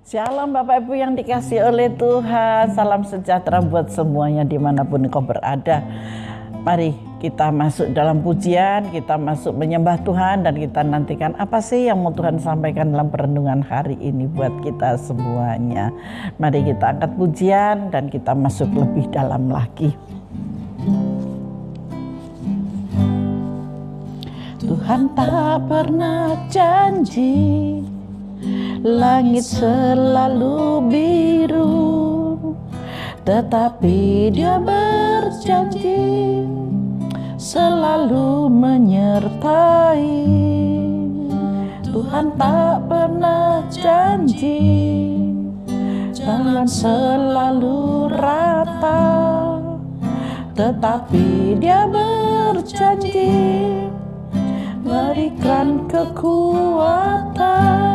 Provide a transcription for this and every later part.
Shalom Bapak Ibu yang dikasihi oleh Tuhan. Salam sejahtera buat semuanya dimanapun engkau berada. Mari kita masuk dalam pujian, kita masuk menyembah Tuhan, dan kita nantikan apa sih yang mau Tuhan sampaikan dalam perenungan hari ini buat kita semuanya. Mari kita angkat pujian dan kita masuk lebih dalam lagi. Tuhan tak pernah janji langit selalu biru, tetapi Dia berjanji selalu menyertai. Tuhan tak pernah janji jalan selalu rata, tetapi Dia berjanji berikan kekuatan.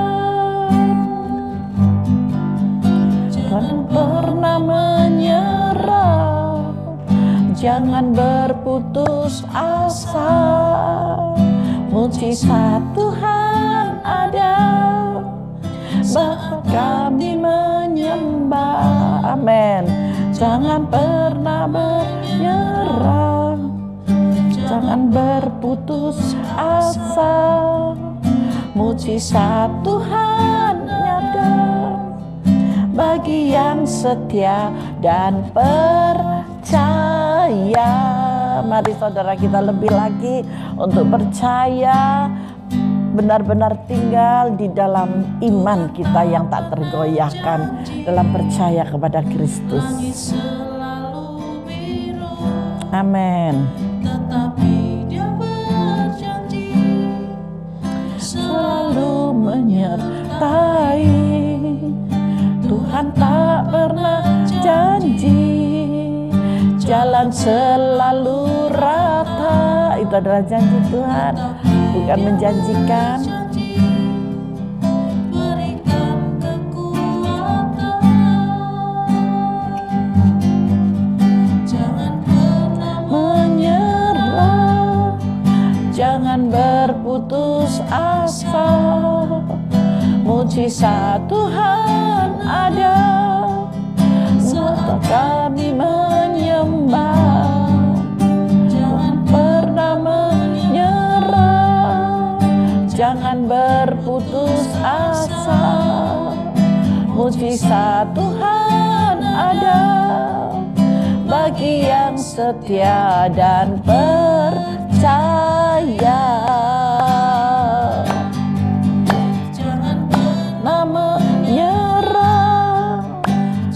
Jangan pernah menyerah, jangan berputus asa. Mujizat Tuhan ada, bahkan kami menyembah. Amin. Jangan pernah menyerah, jangan berputus asa. Mujizat Tuhan ada bagi yang setia dan percaya. Mari saudara kita lebih lagi untuk percaya, benar-benar tinggal di dalam iman kita yang tak tergoyahkan, dalam percaya kepada Kristus. Amin. Selalu menyertai. Tuhan tak pernah janji jalan selalu rata. Itu adalah janji Tuhan, bukan menjanjikan. Jangan pernah menyerah, jangan berputus asa. Mujizat Tuhan ada, maka kami menyembah. Jangan pernah menyerah, jangan berputus asa. Mujizat Tuhan ada bagi yang setia dan percaya.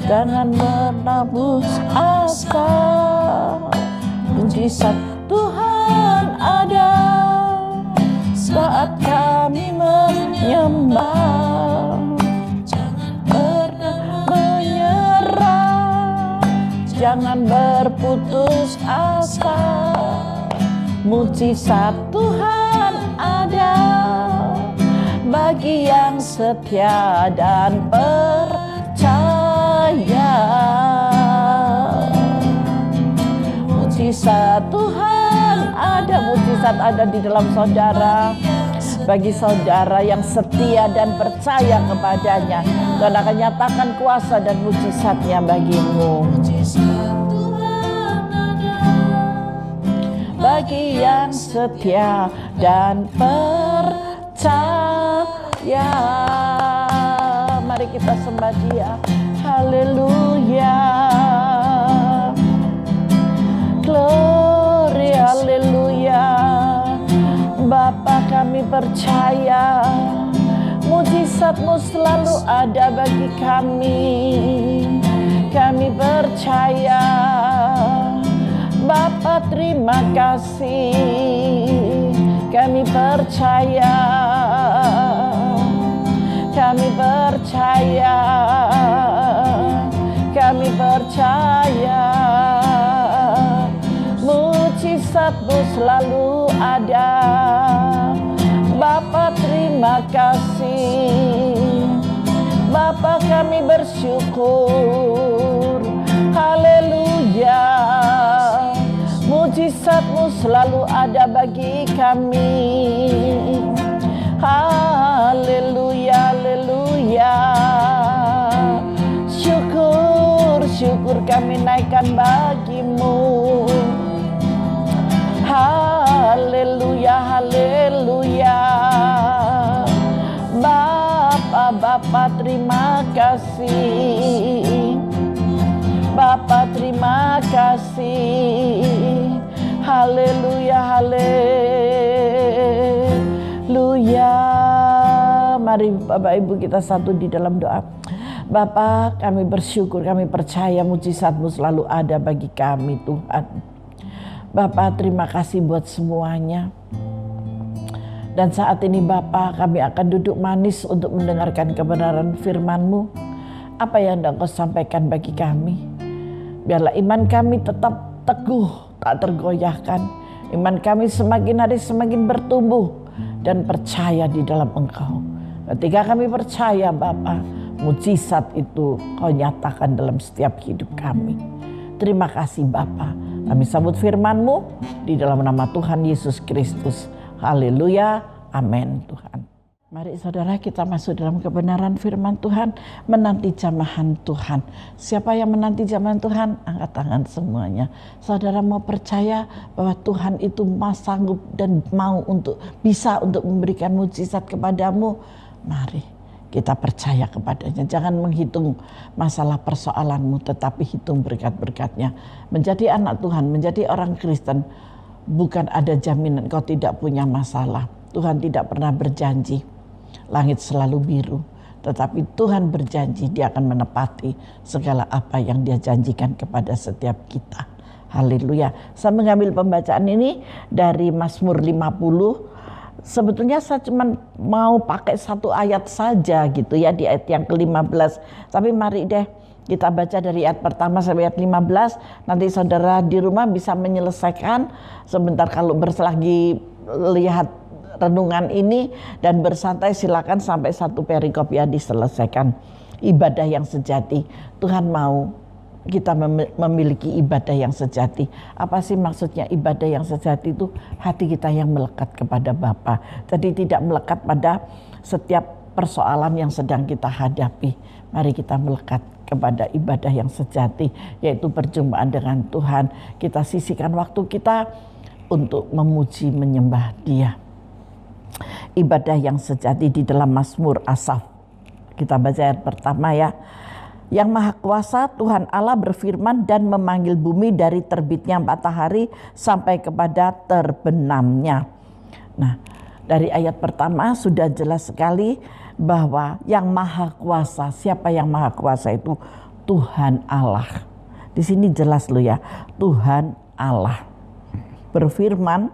Jangan menabus asa. Mujizat Tuhan ada saat kami menyembah. Jangan pernah menyerah, jangan berputus asa. Mujizat Tuhan ada bagi yang setia dan percaya. Mujizat Tuhan ada, mujizat ada di dalam saudara. Bagi saudara yang setia dan percaya kepadanya, Tuhan akan nyatakan kuasa dan mujizatnya bagimu. Bagi yang setia dan percaya, mari kita sembah Dia. Haleluya, glory, haleluya. Bapa, kami percaya mujizat-Mu selalu ada bagi kami. Kami percaya Bapa, terima kasih. Kami percaya, kami percaya, kami percaya. Mujizat-Mu selalu ada. Bapa, terima kasih. Bapa, kami bersyukur. Haleluya. Mujizat-Mu selalu ada bagi kami. Haleluya, haleluya. Bapa terima kasih, Bapa terima kasih. Haleluya, haleluya. Mari Bapak Ibu kita satu di dalam doa. Bapa, kami bersyukur, kami percaya mujizat-Mu selalu ada bagi kami Tuhan. Bapa, terima kasih buat semuanya. Dan saat ini Bapa, kami akan duduk manis untuk mendengarkan kebenaran firman-Mu. Apa yang Engkau sampaikan bagi kami. Biarlah iman kami tetap teguh, tak tergoyahkan. Iman kami semakin hari semakin bertumbuh dan percaya di dalam Engkau. Ketika kami percaya Bapa, mujizat itu Kau nyatakan dalam setiap hidup kami. Terima kasih Bapa. Kami sambut firman-Mu di dalam nama Tuhan Yesus Kristus. Haleluya, amin Tuhan. Mari saudara kita masuk dalam kebenaran firman Tuhan, menanti jamahan Tuhan. Siapa yang menanti jamahan Tuhan? Angkat tangan semuanya. Saudara mau percaya bahwa Tuhan itu sanggup dan mau bisa untuk memberikan mujizat kepadamu? Mari kita percaya kepadanya. Jangan menghitung masalah persoalanmu, tetapi hitung berkat-berkatnya. Menjadi anak Tuhan, menjadi orang Kristen, bukan ada jaminan kau tidak punya masalah. Tuhan tidak pernah berjanji langit selalu biru, tetapi Tuhan berjanji Dia akan menepati segala apa yang Dia janjikan kepada setiap kita. Haleluya. Saya mengambil pembacaan ini dari Mazmur 50. Sebetulnya saya cuma mau pakai satu ayat saja gitu ya, di ayat yang ke-15. Tapi mari deh kita baca dari ayat pertama sampai ayat 15. Nanti saudara di rumah bisa menyelesaikan sebentar kalau berselagi lihat renungan ini dan bersantai, silakan sampai satu perikop ya diselesaikan. Ibadah yang sejati. Tuhan mau kita memiliki ibadah yang sejati. Apa sih maksudnya ibadah yang sejati itu? Hati kita yang melekat kepada Bapa. Jadi tidak melekat pada setiap persoalan yang sedang kita hadapi. Mari kita melekat kepada ibadah yang sejati, yaitu perjumpaan dengan Tuhan. Kita sisihkan waktu kita untuk memuji menyembah Dia. Ibadah yang sejati di dalam Mazmur Asaf. Kita baca ayat pertama ya. Yang Maha Kuasa Tuhan Allah berfirman dan memanggil bumi dari terbitnya matahari sampai kepada terbenamnya. Nah, dari ayat pertama sudah jelas sekali bahwa yang Maha Kuasa, siapa yang Maha Kuasa itu? Tuhan Allah. Di sini jelas loh ya, Tuhan Allah berfirman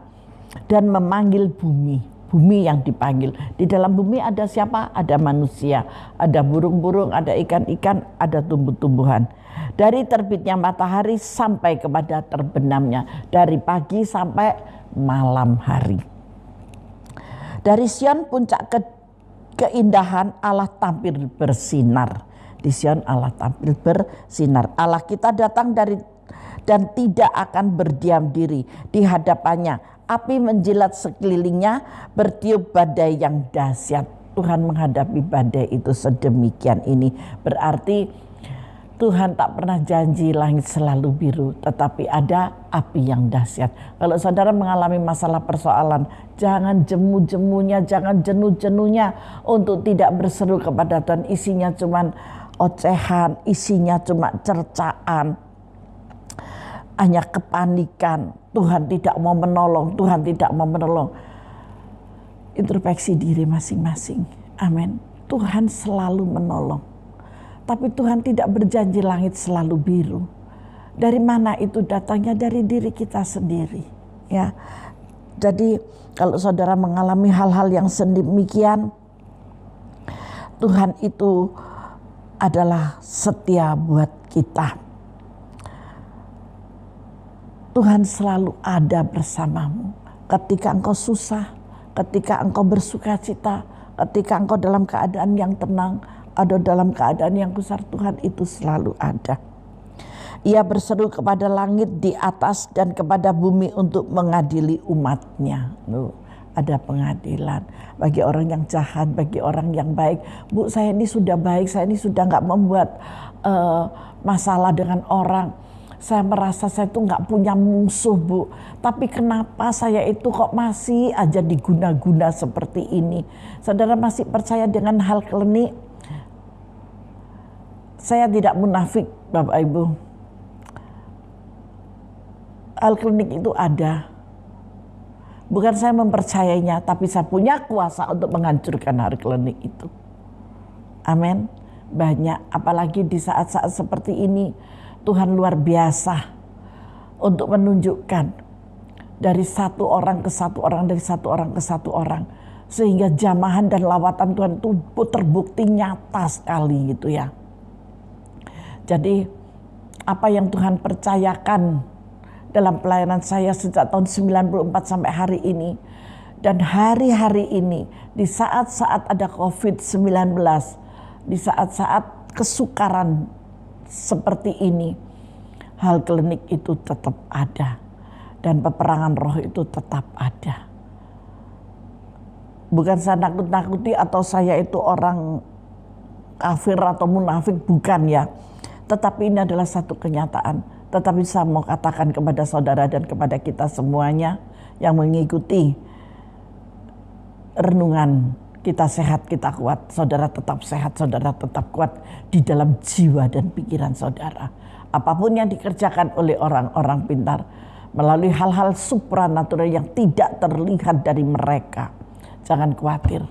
dan memanggil bumi. Bumi yang dipanggil. Di dalam bumi ada siapa? Ada manusia, ada burung-burung, ada ikan-ikan, ada tumbuh-tumbuhan. Dari terbitnya matahari sampai kepada terbenamnya. Dari pagi sampai malam hari. Dari Sion puncak keindahan Allah tampil bersinar. Di Sion Allah tampil bersinar. Allah kita datang dari dan tidak akan berdiam diri di hadapannya. Api menjilat sekelilingnya, bertiup badai yang dahsyat. Tuhan menghadapi badai itu sedemikian ini. Berarti Tuhan tak pernah janji langit selalu biru, tetapi ada api yang dahsyat. Kalau saudara mengalami masalah persoalan, jangan jemu-jemunya, jangan jenuh-jenuhnya untuk tidak berseru kepada Tuhan. Isinya cuma ocehan, isinya cuma cercaan, hanya kepanikan. Tuhan tidak mau menolong, Tuhan tidak mau menolong. Introspeksi diri masing-masing. Amin. Tuhan selalu menolong. Tapi Tuhan tidak berjanji langit selalu biru. Dari mana itu datangnya? Dari diri kita sendiri. Ya. Jadi kalau saudara mengalami hal-hal yang sedemikian, Tuhan itu adalah setia buat kita. Tuhan selalu ada bersamamu ketika engkau susah, ketika engkau bersuka cita, ketika engkau dalam keadaan yang tenang, atau dalam keadaan yang gusar, Tuhan itu selalu ada. Ia berseru kepada langit di atas dan kepada bumi untuk mengadili umatnya. Ada pengadilan bagi orang yang jahat, bagi orang yang baik. Bu, saya ini sudah baik, saya ini sudah gak membuat masalah dengan orang. Saya merasa saya itu gak punya musuh, Bu. Tapi kenapa saya itu kok masih aja diguna-guna seperti ini? Saudara masih percaya dengan hal klinik? Saya tidak munafik Bapak Ibu. Hal klinik itu ada. Bukan saya mempercayainya, tapi saya punya kuasa untuk menghancurkan hal klinik itu. Amin. Banyak, apalagi di saat-saat seperti ini, Tuhan luar biasa untuk menunjukkan dari satu orang ke satu orang, dari satu orang ke satu orang, sehingga jamahan dan lawatan Tuhan itu terbukti nyata sekali gitu ya. Jadi apa yang Tuhan percayakan dalam pelayanan saya sejak tahun 94 sampai hari ini, dan hari-hari ini, di saat-saat ada COVID-19, di saat-saat kesukaran seperti ini, hal klinik itu tetap ada dan peperangan roh itu tetap ada. Bukan saya nakut-nakuti atau saya itu orang kafir atau munafik, bukan ya. Tetapi ini adalah satu kenyataan. Tetapi saya mau katakan kepada saudara dan kepada kita semuanya yang mengikuti renungan, kita sehat, kita kuat. Saudara tetap sehat, saudara tetap kuat di dalam jiwa dan pikiran saudara. Apapun yang dikerjakan oleh orang-orang pintar melalui hal-hal supranatural yang tidak terlihat dari mereka, jangan khawatir.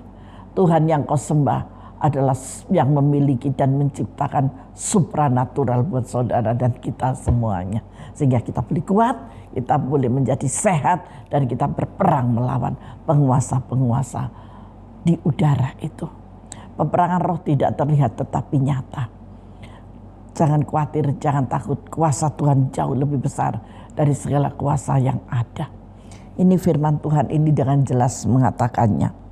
Tuhan yang kau sembah adalah yang memiliki dan menciptakan supranatural buat saudara dan kita semuanya. Sehingga kita boleh kuat, kita boleh menjadi sehat, dan kita berperang melawan penguasa-penguasa di udara itu. Peperangan roh tidak terlihat tetapi nyata. Jangan khawatir, jangan takut. Kuasa Tuhan jauh lebih besar dari segala kuasa yang ada. Ini firman Tuhan ini dengan jelas mengatakannya.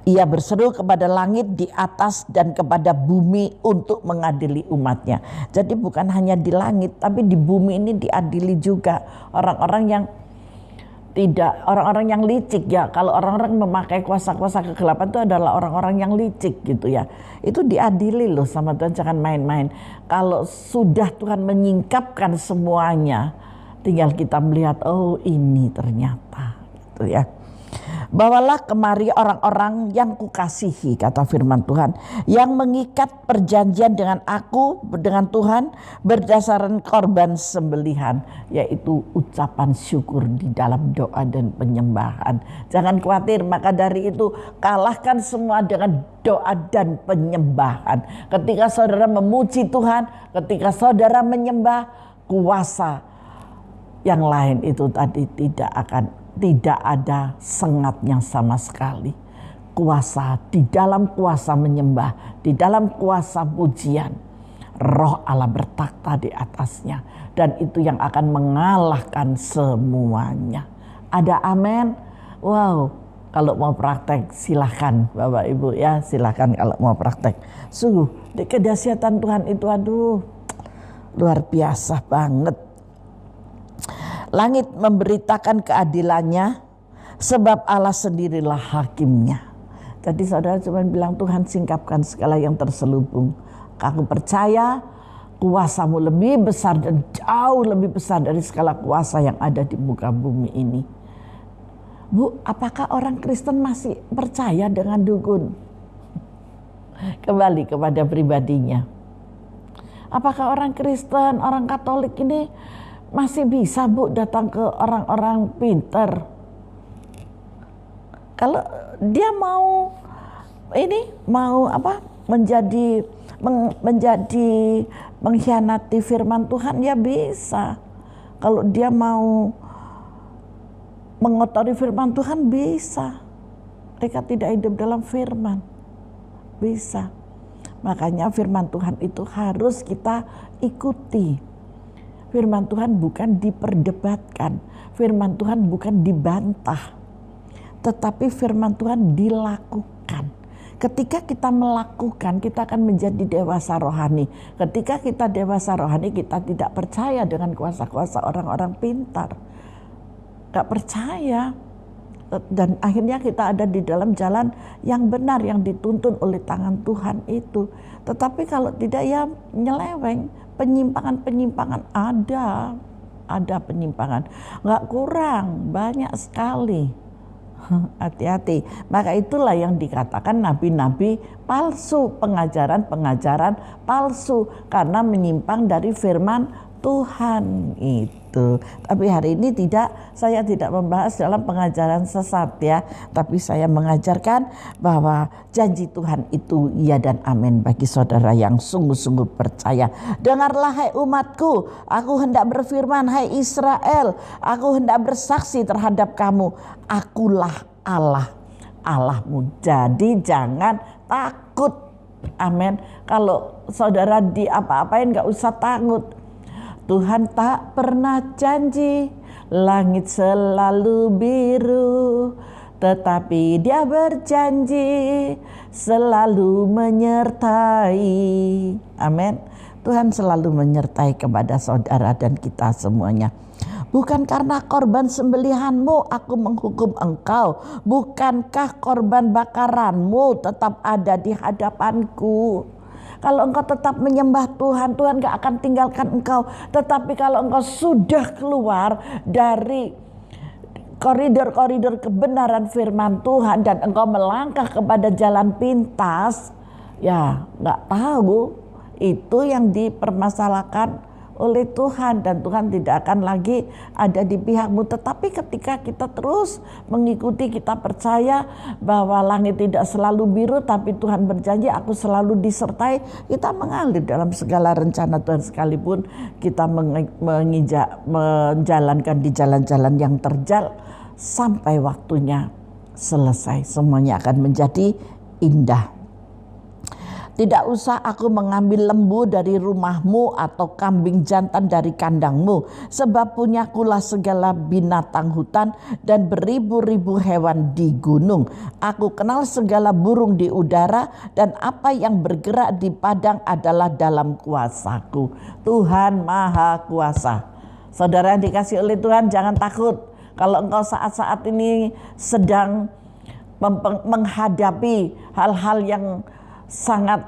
Ia berseru kepada langit di atas dan kepada bumi untuk mengadili umatnya. Jadi bukan hanya di langit, tapi di bumi ini diadili juga orang-orang yang tidak, orang-orang yang licik ya. Kalau orang-orang memakai kuasa-kuasa kegelapan itu adalah orang-orang yang licik gitu ya. Itu diadili loh sama Tuhan, jangan main-main. Kalau sudah Tuhan menyingkapkan semuanya, tinggal kita melihat, oh ini ternyata gitu ya. Bawalah kemari orang-orang yang kukasihi, kata firman Tuhan, yang mengikat perjanjian dengan aku, dengan Tuhan, berdasarkan korban sembelihan, yaitu ucapan syukur di dalam doa dan penyembahan. Jangan khawatir, maka dari itu kalahkan semua dengan doa dan penyembahan. Ketika saudara memuji Tuhan, ketika saudara menyembah, kuasa yang lain itu tadi tidak ada sengatnya sama sekali. Kuasa, di dalam kuasa menyembah, di dalam kuasa pujian, Roh Allah bertakhta di atasnya, dan itu yang akan mengalahkan semuanya. Ada amin? Wow, kalau mau praktek silahkan Bapak Ibu ya, silahkan kalau mau praktek. Sungguh kedahsyatan Tuhan itu aduh luar biasa banget. Langit memberitakan keadilannya, sebab Allah sendirilah hakimnya. Jadi saudara cuma bilang, Tuhan singkapkan segala yang terselubung. Aku percaya kuasamu lebih besar dan jauh lebih besar dari segala kuasa yang ada di muka bumi ini. Bu, apakah orang Kristen masih percaya dengan dukun? Kembali kepada pribadinya. Apakah orang Kristen, orang Katolik ini masih bisa Bu datang ke orang-orang pintar? Kalau dia mau menjadi mengkhianati firman Tuhan, ya bisa. Kalau dia mau mengotori firman Tuhan, bisa. Mereka tidak hidup dalam firman, bisa. Makanya firman Tuhan itu harus kita ikuti. Firman Tuhan bukan diperdebatkan, firman Tuhan bukan dibantah, tetapi firman Tuhan dilakukan. Ketika kita melakukan, kita akan menjadi dewasa rohani. Ketika kita dewasa rohani, kita tidak percaya dengan kuasa-kuasa orang-orang pintar. Gak percaya. Dan akhirnya kita ada di dalam jalan yang benar, yang dituntun oleh tangan Tuhan itu. Tetapi kalau tidak, ya nyeleweng. Penyimpangan-penyimpangan ada penyimpangan. Gak kurang, banyak sekali. Hati-hati. Maka itulah yang dikatakan nabi-nabi palsu, pengajaran-pengajaran palsu karena menyimpang dari firman Tuhan itu. Tapi hari ini saya tidak membahas dalam pengajaran sesat ya, tapi saya mengajarkan bahwa janji Tuhan itu ya dan amin bagi saudara yang sungguh-sungguh percaya. Dengarlah hai umatku, aku hendak berfirman hai Israel, aku hendak bersaksi terhadap kamu, akulah Allah, Allahmu. Jadi jangan takut. Amin. Kalau saudara diapa-apain gak usah takut. Tuhan tak pernah janji langit selalu biru, tetapi Dia berjanji selalu menyertai. Amin. Tuhan selalu menyertai kepada saudara dan kita semuanya. Bukan karena korban sembelihanmu aku menghukum engkau, bukankah korban bakaranmu tetap ada di hadapanku. Kalau engkau tetap menyembah Tuhan, Tuhan gak akan tinggalkan engkau. Tetapi kalau engkau sudah keluar dari koridor-koridor kebenaran firman Tuhan dan engkau melangkah kepada jalan pintas, ya gak tahu, itu yang dipermasalahkan oleh Tuhan dan Tuhan tidak akan lagi ada di pihakmu. Tetapi ketika kita terus mengikuti, kita percaya bahwa langit tidak selalu biru, tapi Tuhan berjanji aku selalu disertai, kita mengalir dalam segala rencana Tuhan sekalipun kita menjalankan di jalan-jalan yang terjal sampai waktunya selesai, semuanya akan menjadi indah. Tidak usah aku mengambil lembu dari rumahmu atau kambing jantan dari kandangmu, sebab punyakulah segala binatang hutan dan beribu-ribu hewan di gunung. Aku kenal segala burung di udara dan apa yang bergerak di padang adalah dalam kuasaku. Tuhan Maha Kuasa. Saudara yang dikasih oleh Tuhan, jangan takut. Kalau engkau saat-saat ini sedang menghadapi hal-hal yang sangat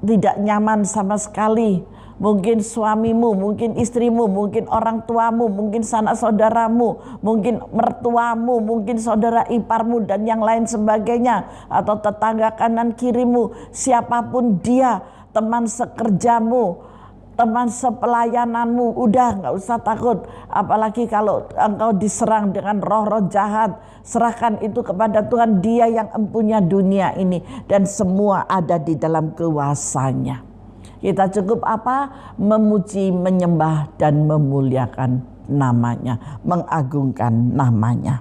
tidak nyaman sama sekali, mungkin suamimu, mungkin istrimu, mungkin orang tuamu, mungkin sanak saudaramu, mungkin mertuamu, mungkin saudara iparmu dan yang lain sebagainya, atau tetangga kanan kirimu, siapapun dia, teman sekerjamu, teman sepelayananmu, udah gak usah takut. Apalagi kalau engkau diserang dengan roh-roh jahat, serahkan itu kepada Tuhan. Dia yang empunya dunia ini dan semua ada di dalam kuasanya. Kita cukup apa? Memuji, menyembah dan memuliakan namanya, mengagungkan namanya.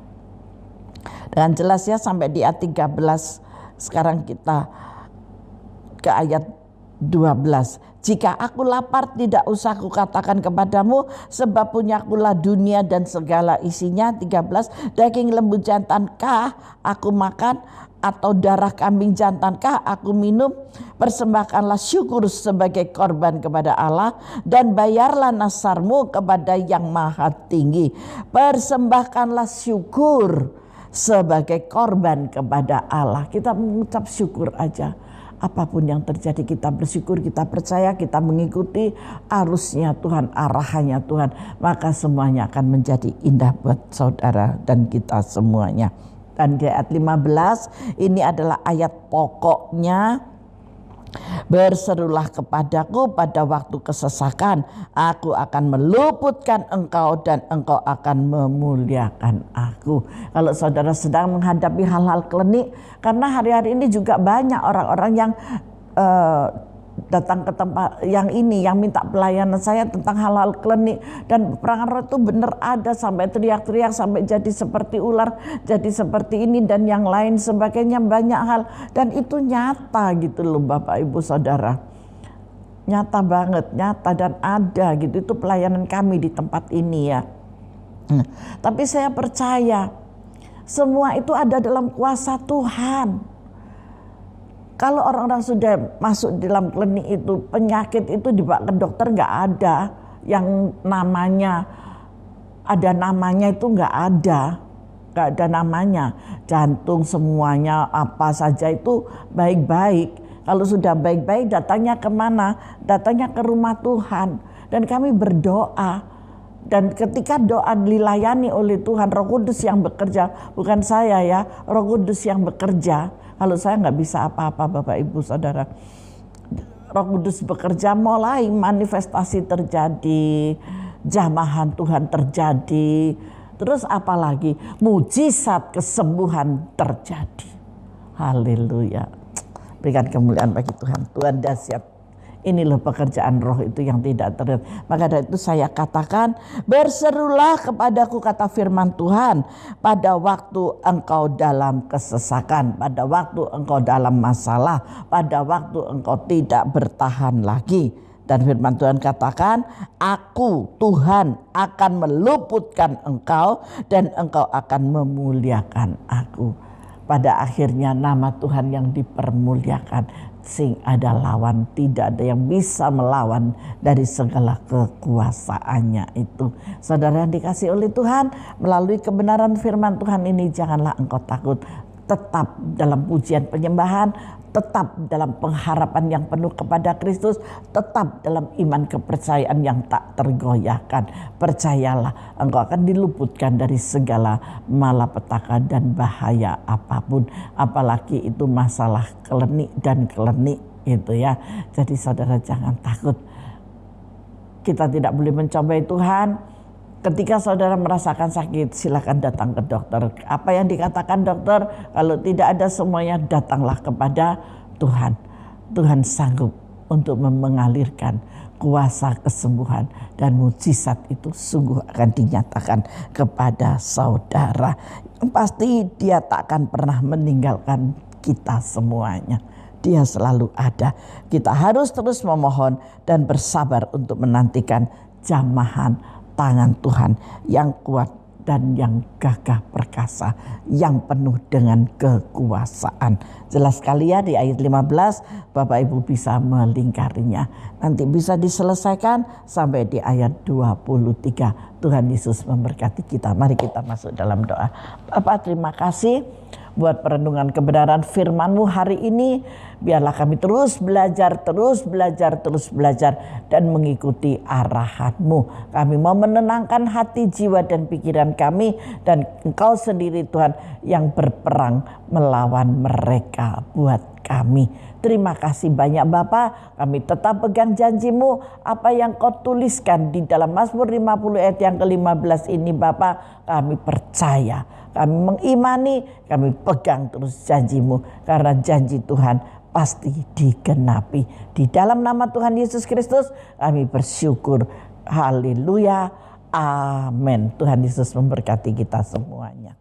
Dengan jelas ya sampai di ayat 13. Sekarang kita ke ayat 12. Jika aku lapar tidak usah kukatakan kepadamu, sebab punyakulah dunia dan segala isinya. 13. Daging lembu jantankah aku makan, atau darah kambing jantankah aku minum? Persembahkanlah syukur sebagai korban kepada Allah, dan bayarlah nasarmu kepada yang maha tinggi. Persembahkanlah syukur sebagai korban kepada Allah. Kita mengucap syukur aja. Apapun yang terjadi kita bersyukur, kita percaya, kita mengikuti arusnya Tuhan, arahannya Tuhan. Maka semuanya akan menjadi indah buat saudara dan kita semuanya. Dan di ayat 15 ini adalah ayat pokoknya. Berserulah kepadaku pada waktu kesesakan, aku akan meluputkan engkau dan engkau akan memuliakan aku. Kalau saudara sedang menghadapi hal-hal klinik, karena hari-hari ini juga banyak orang-orang yang datang ke tempat yang ini, yang minta pelayanan saya tentang hal-hal klinik, dan perangan roh itu benar ada, sampai teriak-teriak, sampai jadi seperti ular, jadi seperti ini dan yang lain sebagainya, banyak hal, dan itu nyata gitu loh Bapak Ibu Saudara, nyata banget, nyata dan ada gitu. Itu pelayanan kami di tempat ini ya. Tapi saya percaya semua itu ada dalam kuasa Tuhan. Kalau orang-orang sudah masuk dalam klinik itu, penyakit itu dibawa ke dokter, nggak ada yang namanya ada namanya, itu nggak ada namanya. Jantung semuanya apa saja itu baik-baik. Kalau sudah baik-baik, datangnya kemana? Datangnya ke rumah Tuhan. Dan kami berdoa Dan ketika doa dilayani oleh Tuhan, Roh Kudus yang bekerja, bukan saya ya, Roh Kudus yang bekerja. Kalau saya nggak bisa apa-apa Bapak Ibu Saudara. Roh Kudus bekerja, mulai manifestasi terjadi, jamahan Tuhan terjadi. Terus apalagi mujizat kesembuhan terjadi. Haleluya. Berikan kemuliaan bagi Tuhan. Tuhan dahsyat. Ini loh pekerjaan roh itu yang tidak terlihat. Maka dari itu saya katakan, berserulah kepadaku, kata firman Tuhan, pada waktu engkau dalam kesesakan, pada waktu engkau dalam masalah, pada waktu engkau tidak bertahan lagi. Dan firman Tuhan katakan, aku Tuhan akan meluputkan engkau dan engkau akan memuliakan aku. Pada akhirnya nama Tuhan yang dipermuliakan. Sing ada lawan, tidak ada yang bisa melawan dari segala kekuasaannya itu. Saudara yang dikasih oleh Tuhan, melalui kebenaran firman Tuhan ini, janganlah engkau takut. Tetap dalam pujian penyembahan, tetap dalam pengharapan yang penuh kepada Kristus, tetap dalam iman kepercayaan yang tak tergoyahkan. Percayalah, engkau akan diluputkan dari segala malapetaka dan bahaya apapun, apalagi itu masalah klenik dan klenik gitu ya. Jadi saudara jangan takut. Kita tidak boleh mencobai Tuhan. Ketika saudara merasakan sakit, silakan datang ke dokter. Apa yang dikatakan dokter? Kalau tidak ada semuanya, datanglah kepada Tuhan. Tuhan sanggup untuk mengalirkan kuasa kesembuhan, dan mujizat itu sungguh akan dinyatakan kepada saudara. Yang pasti dia tak akan pernah meninggalkan kita semuanya. Dia selalu ada. Kita harus terus memohon dan bersabar untuk menantikan jamahan tangan Tuhan yang kuat dan yang gagah perkasa, yang penuh dengan kekuasaan. Jelas sekali ya di ayat 15, Bapak Ibu bisa melingkarinya. Nanti bisa diselesaikan sampai di ayat 23. Tuhan Yesus memberkati kita. Mari kita masuk dalam doa. Bapak, terima kasih buat perenungan kebenaran firman-Mu hari ini. Biarlah kami terus belajar dan mengikuti arahan-Mu. Kami mau menenangkan hati, jiwa dan pikiran kami, dan Engkau sendiri Tuhan yang berperang melawan mereka buat kami. Terima kasih banyak Bapa, kami tetap pegang janji-Mu, apa yang Kau tuliskan di dalam Mazmur 50 ayat yang ke-15 ini Bapa, kami percaya, kami mengimani, kami pegang terus janji-Mu, karena janji Tuhan pasti digenapi. Di dalam nama Tuhan Yesus Kristus kami bersyukur. Haleluya. Amin. Tuhan Yesus memberkati kita semuanya.